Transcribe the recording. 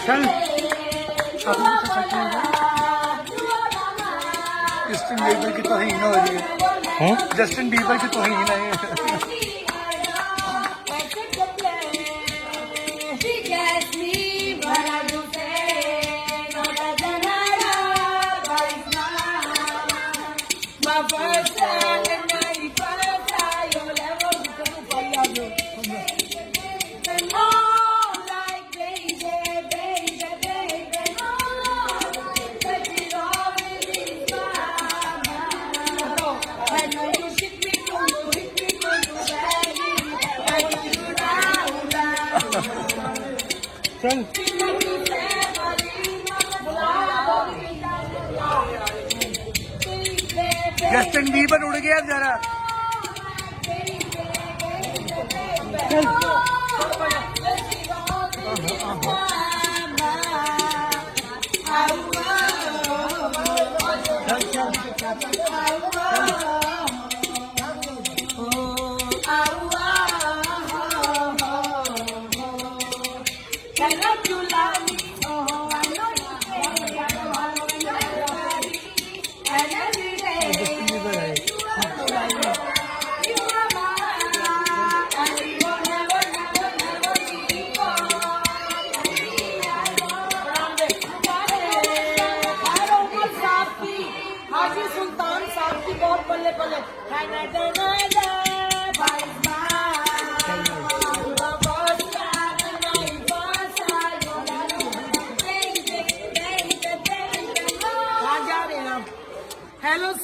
चल Justin Bieber की तौहीन हो रही है। जस्टिन बीबर की तौहीन है। चल जस्टिन बीबर उड़ गया जरा। हाजी सुल्तान साहब की बहुत बल्ले बल्ले हेलो।